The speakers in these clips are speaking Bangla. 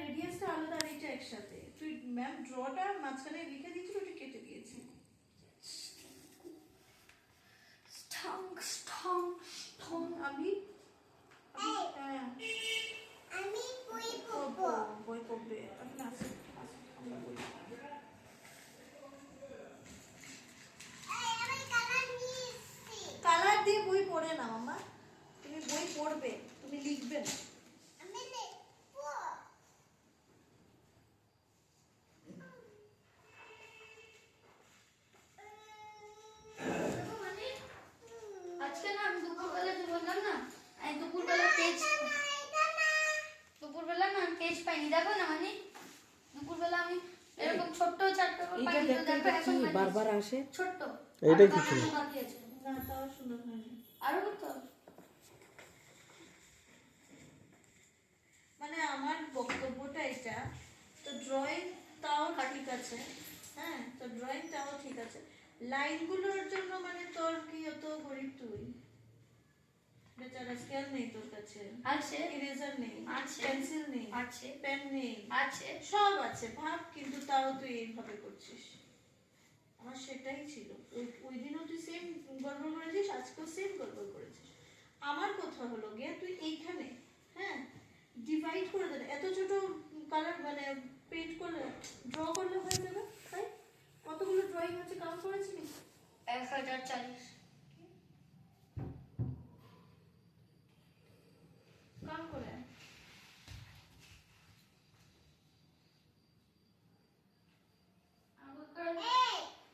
রেডিয়াসটা আলাদা আর এটা একসাথে। তুই ম্যাম ড্রটা মাঝখানে লিখে দিয়েছিল, ওটা কেটে দিয়েছি। আমি বই পড়বে। কালার দিয়ে বই পড়ে না মামা, তুমি বই পড়বে, তুমি লিখবে না। আজকে না আমি দুপুরবেলা যে বললাম না, আমি দুপুরবেলা না পেজ পাইনি। দেখো না মানে দুপুরবেলা আমি এরকম ছোট্ট চারটা পাইনি, তো দেখো এখন বারবার আসে ছোট্ট। এইটাই কি ছিল? বাকি আছে না, তাও সুন্দর হয়নি। আরো করতে হবে। মানে আমার বক্তব্যটা এটা, তো ড্রয়িং তাও ঠিক আছে, হ্যাঁ, তো ড্রয়িং তাও ঠিক আছে, লাইনগুলোর জন্য মানে তোর কি অত গরিব তুই? বেচারা স্কেল নেই তোর কাছে, আছে ইরেজার নেই, আছে, পেন্সিল নেই, আছে, পেন নেই, আছে, সব আছে ভাব, কিন্তু তাও তুই এইভাবে করছিস। আমার সেটাই ছিল, ওই দিনও তুই সেম গড়বড় করেছিস, আজকেও সেম গড়বড় করেছিস। আমার কথা হলো গিয়ে তুই এইখানে, হ্যাঁ, ডিভাইড করে দেন, এত ছোট কালার মানে পেইন্ট করলে, ড্র করলে হয়ে যাবে। তাই কতগুলো ড্রয়িং আছে কাউন্ট করেছিস? 1040। কাউন্ট করে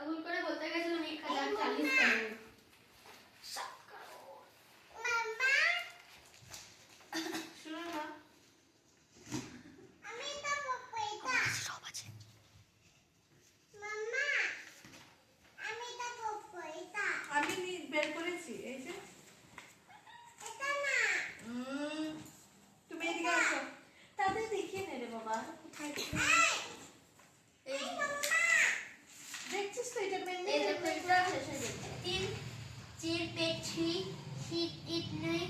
আগুন করে বলতে গেছিলাম 1040 করবো। শুনো না, আমি বের করেছি, এই যে তুমি এদিকে আসো, তাদের দেখিয়ে নে রে বাবা, কোথায় দেখছিস তো? এটা মেন এই দেখো এটা 3 4 5 6 7 8 9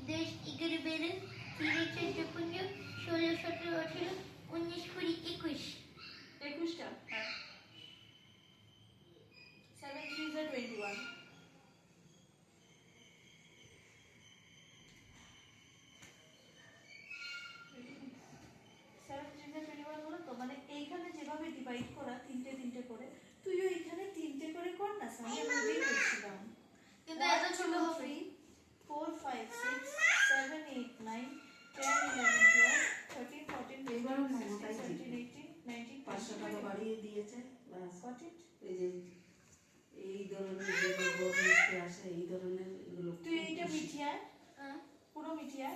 10 11 12 13 14 15 16 17 18 19 20 21। 21টা, 7 3 are 21। মানে এইখানে যেভাবে ডিভাইড করা তিনটে তিনটে করে, তুইও এইখানে তিনটে করে কর না, আমি ওইটাই করছিলাম। কিন্তু এত ছোট হবে। 4 5 6 7 8 9 10 11 12 13 14 15 16 17 18 19 500 টাকা বাড়িয়ে দিয়েছে। Got it? এই যে এই ধরনের যেগুলো মিষ্টি আসে, এই ধরনের এগুলো তুই এইটা মিটিয়ে হ্যাঁ পুরো মিটিয়ে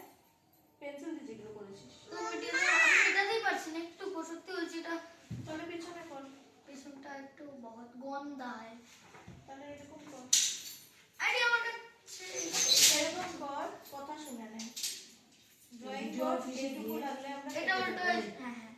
পেন্সিল দিয়ে যেগুলো করেছিস, তো মিডিয়াম আমি এটাতেই পারছি না, একটু সত্যি বলছি এটা তাহলে পেছনে কর, পেছনটা একটু বহুত গন্ধা হয়। তাহলে এরকম কর, আরে আমার কাছে এরকম কর, কথা শুনে নে, ড্রয়িং কর, যেটুকু লাগলে আমরা এটা উল্টো হ্যাঁ হ্যাঁ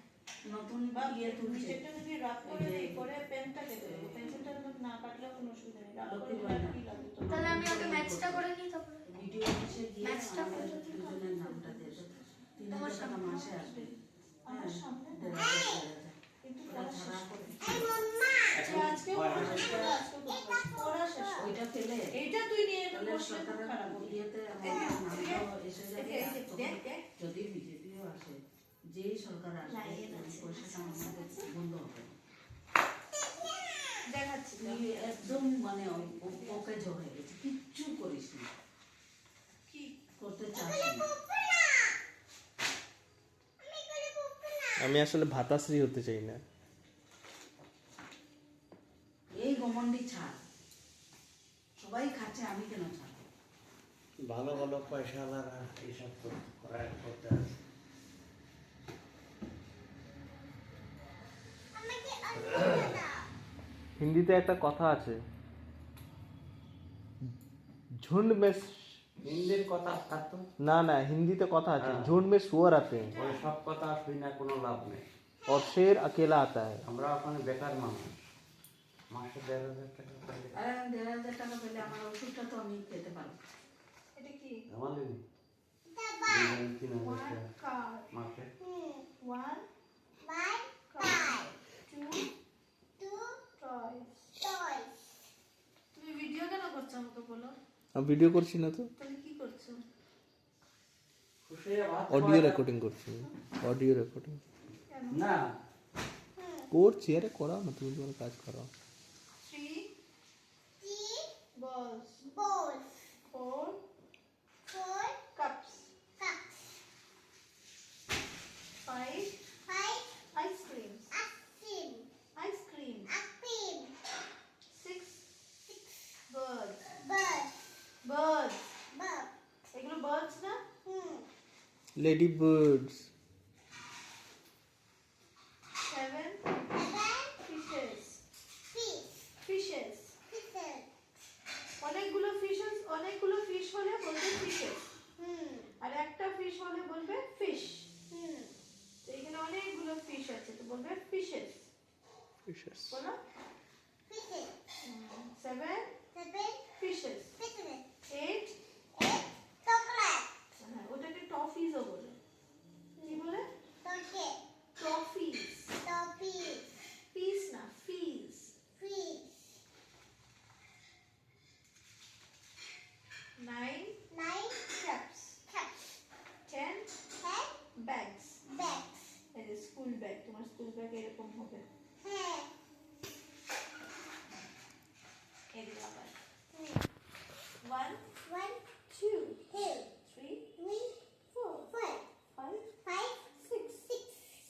নতুন বা ইয়ে তুলছে। নিচেরটা যদি রাফ করে দিই, করে পেনটা কেটে দেবো, পেন্সিলটা না কাটলেও কোনো অসুবিধা নেই, রাফ করে দিলে আর কি লাগবে তো। তাহলে আমি আগে ম্যাথসটা করে নিই, তারপরে ভিডিও অফিসে গিয়ে ম্যাথসটা আমাদের করে দুজনের নামটা দিয়ে দেবো। 3000 টাকা মাসে আসবে। আমার সামনে না, 1500 কিন্তু ওটা পড়া ছাড়া শেষ করে। আজকেও পড়া শেষ করে, আজকেও করতে পারছি, পড়া শেষ করে। ওইটা ফেলে এইটা তুই নিয়ে তাহলে বসলে খুব সরকারের খারাপ হবে। ইয়েতে এই যে, আমাদের নামটাও এসে যাবে। এই আর যে, তখন দেখ, দেখ। যদি বিজেপিও আসে, যেই সরকার আসবে, লাইন ওই আছে। পয়সাটা আমাদের বন্ধ হবে। দেখাচ্ছি তো। তুই একদম মানে ওকে জড় হয়ে গেছে, কিচ্ছু করিস না, কি করতে চাস না। আমি আসলে ভাতাশ্রী হতে চাই না। এই গমন্ডি ছাড়, সবাই খাচ্ছে, আমি কেন ছাড়বো? ভালো ভালো পয়সাওয়ালারা এইসব করতে আসে। হিন্দিতে একটা কথা আছে, ঝুন্ড মে হিন্দির কথা থাকতো, না না, হিন্দিতে কথা আছে, হ্যাঁ। ঝুন্ড মে শুয়োর আতে হ্যাঁ ওই সব কথা শুই না, কোনো লাভ নেই। और शेर अकेला आता है। আমরা ওখানে বেকার মানুষ, মাসে 1500 টাকা পাইলে আর 1500 টাকা পেলে আমার ওষুধটা তো আমি খেতে পারবো। এটা কি? আমাদের 2000-3000 টাকা কার্ড মাসে। 1 আমি ভিডিও করছি না তো, তাহলে কি করছো? খুশিয়া ভাত অডিও খাওয়া- রেকর্ডিং করছি, অডিও রেকর্ডিং কেন? না করছি। আরে করাও না, তুমি তোমার কাজ করাও। 3 Three balls, balls, 4 four cups, cups, 5 five ice creams, ice cream, 6 birds, bird, birds, bird. এগুলো birds না? Lady birds, 7 Seven fishes, fish, fishes, fishes. অনেকগুলো ফিশ হলে বলবে fishes, Hmm. আর একটা ফিশ হলে বলবে fish। Hmm. তো এখানে অনেকগুলো ফিশ আছে, তো বলবে fishes, ফিশার্স। বলো। Fishes. 7 Seven fishes, fishes. 8 Eight chocolate. হ্যাঁ, ওটাকে টফিজও বলে। কি বলে? Chocolate. টফিজ, Toffee. পিস না, ফিজ। Fish. 9 Nine caps, cups. 10 Ten bags, bags. এই যে স্কুল ব্যাগ, তোমার স্কুল ব্যাগ এরকম হবে। Hair. এগুলো আবার Hmm. 1 One, 2 two, 3 three, 4 four, 5 five, 6 six,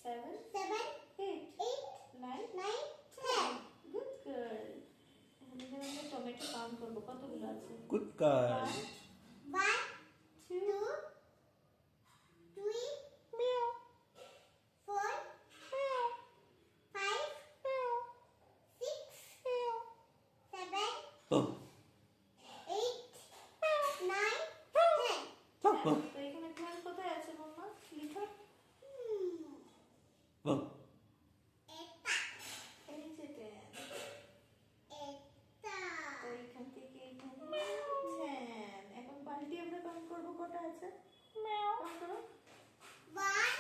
7 seven, 8 eight, 9 nine, 10. Good girl. এখন এখানে আমরা টমেটো কাউন্ট করবো, কতগুলো আছে? Good girl. 1, 2 2, 3, 4, 5, 6, 7, 8, 9, 10. তো এখানে প্ল্যান কোথায় আছে মাম্মা? লিখো। এই যে 10, তো এখান থেকে এখানে 10। এখন বালতি আমরা কাউন্ট করবো, কটা আছে? কাউন্ট করো। 1,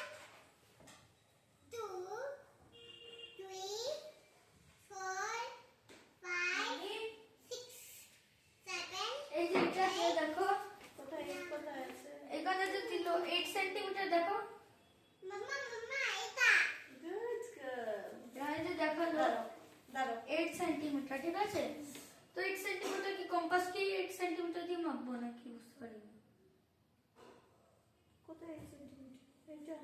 2, 3, 4, 5, 6, 7, এই যে এটা আছে দেখো, কোথায় কোথায় আছে? এখানে যে ছিল 8 সেন্টিমিটার দেখো, মাম্মা এটা গুড গার্ল। এখানে যে দেখালো দাঁড়াও 8 সেন্টিমিটার, ঠিক আছে? তো 8 সেন্টিমিটার কি কম্পাস কি 8 সেন্টিমিটার দিয়ে মাপবো নাকি, বুঝতে পারি না। কোথায় 8 সেন্টিমিটার? এটা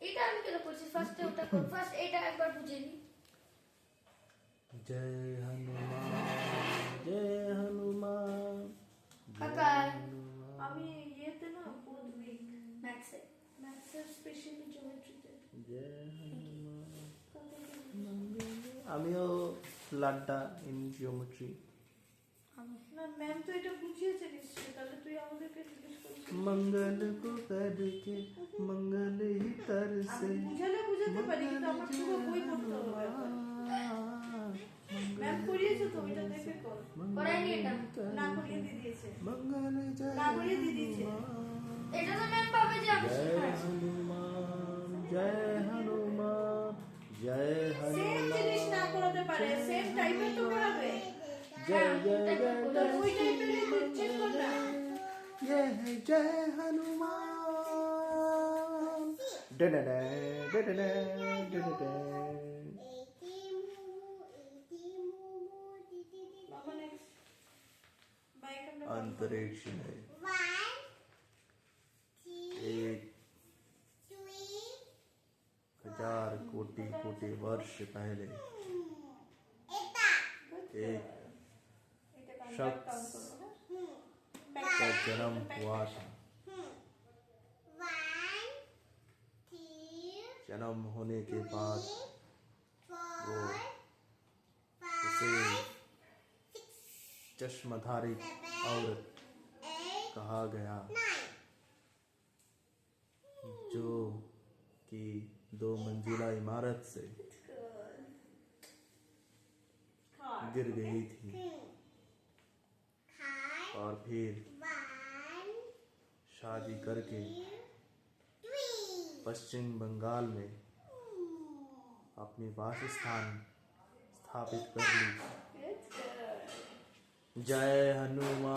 এটা আমি কেন করছি, ফার্স্টে ওটা কর, ফার্স্ট এটা একবার বুঝে নি। জয় হনুমান, জয় হনুমান। কাকা আমি ইয়েতে না বোধ উইক ম্যাথসে ম্যাথসের স্পেশালি জিওমেট্রিতে। জয় হনুমান। আমিও লাড্ডা ইন জিওমেট্রি। না ম্যাম তো এটা বুঝিয়েছে নিশ্চয়ই, তাহলে তুই আমাদেরকে জিজ্ঞেস করছিস। मंगल को करके मंगल ही तर से আমি বুঝালে বুঝাতে পারি, কিন্তু আমার পুরো বই পড়তে হবে এখন। ম্যাম করিয়েছে তো, এটা দেখে কর। করাইনি এটা, না করিয়ে দিয়ে দিয়েছে, मंगल जय না করিয়ে দিয়ে দিয়েছে। এটা তো ম্যাম পাবে যে আমি जय শিখাচ্ছি। हनुमान, जय हनुमान, जय সেম हनुमान, জিনিস না করাতে পারে, সেম টাইপের তো করাবে। जय जय তো जय ওই টাইপের চেক কর না। जय जय हनुमान। डडडे डडडे डडडे। মামা নেক্সট বাইক আমরা अंतरिक्ष में 1, 2, एक 3, 1000 कोटि कोटि वर्ष पहले এটা एक এটা কাউন্ট शख्स করবো না। का जन्म हुआ था। 1, 2, जन्म होने के बाद 4, उसे 5, चश्मधारी औरत 8, कहा गया, 9. जो कि 2 मंजिला इमारत से गिर गई थी और फिर शादी करके पश्चिम बंगाल में अपनी वासस्थान स्थापित कर ली। जय हनुमान।